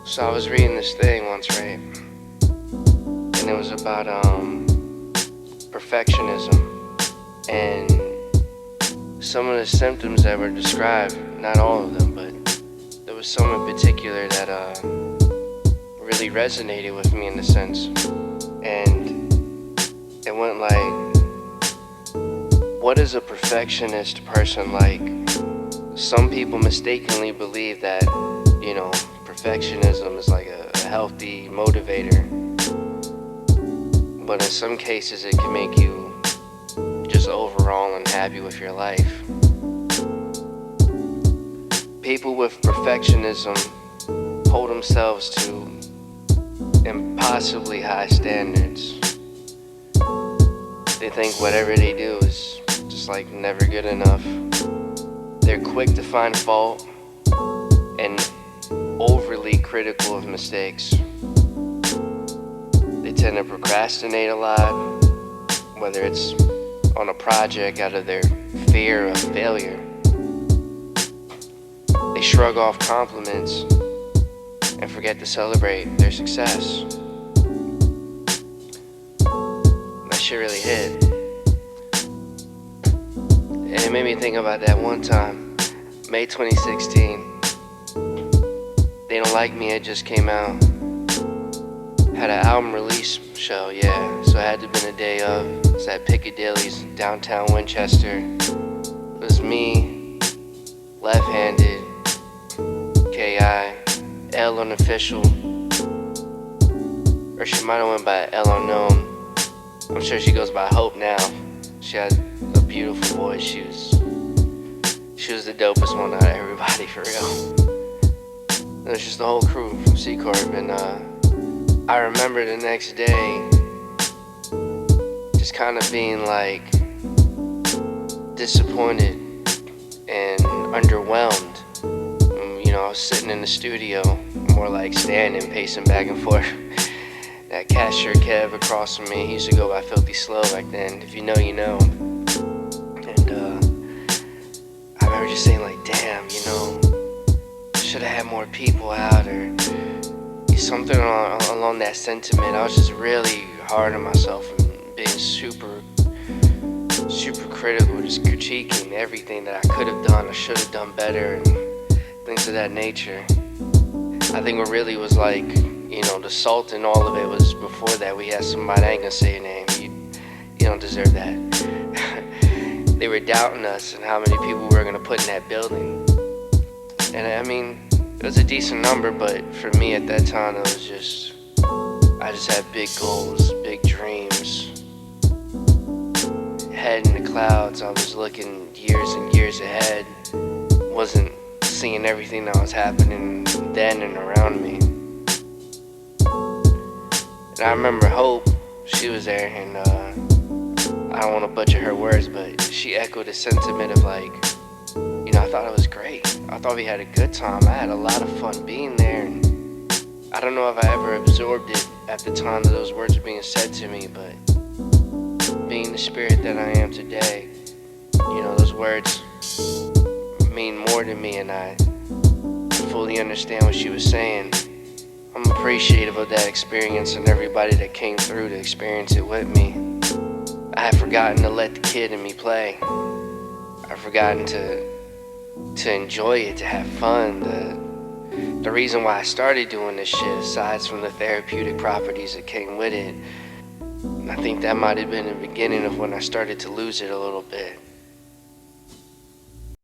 So I was reading this thing once, right? And it was about perfectionism and some of the symptoms that were described. Not all of them, but there was some in particular that really resonated with me in a sense. And it went like, what is a perfectionist person like? Some people mistakenly believe that, perfectionism is like a healthy motivator. But in some cases it can make you just overall unhappy with your life. People with perfectionism hold themselves to impossibly high standards. They think whatever they do is just like never good enough. They're quick to find fault and overly critical of mistakes. They tend to procrastinate a lot, whether it's on a project out of their fear of failure. They shrug off compliments and forget to celebrate their success. That shit really hit. And it made me think about that one time, May 2016. They Don't Like Me had just came out. Had an album release show, yeah. So it had to have been a day of. It was at Piccadilly's downtown Winchester. It was me, left-handed, K.I., L Unofficial, or she might have went by L Unknown. I'm sure she goes by Hope now. She had a beautiful voice. She was the dopest one out of everybody, for real. It was just the whole crew from C Corp, and I remember the next day just kind of being like disappointed and underwhelmed. I was sitting in the studio, more like standing, pacing back and forth. That cashier Kev across from me, he used to go by Filthy Slow back then. If you know, you know. And I remember just saying like, damn, should have had more people out, or something along that sentiment. I was just really hard on myself and being super critical, just critiquing everything that I could have done, I should have done better, and things of that nature. I think what really was like, the salt in all of it was before that we had somebody, I ain't gonna say your name, you don't deserve that. They were doubting us and how many people we were gonna put in that building. And I mean, it was a decent number, but for me at that time, I just had big goals, big dreams. Head in the clouds, I was looking years and years ahead. Wasn't seeing everything that was happening then and around me. And I remember Hope, she was there, and I don't want to butcher her words, but she echoed a sentiment of like, I thought it was great. I thought we had a good time. I had a lot of fun being there, and I don't know if I ever absorbed it at the time that those words were being said to me, but being the spirit that I am today, those words mean more to me, and I fully understand what she was saying. I'm appreciative of that experience and everybody that came through to experience it with me. I had forgotten to let the kid in me play. I've forgotten to enjoy it, to have fun. The reason why I started doing this shit, aside from the therapeutic properties that came with it, I think that might have been the beginning of when I started to lose it a little bit.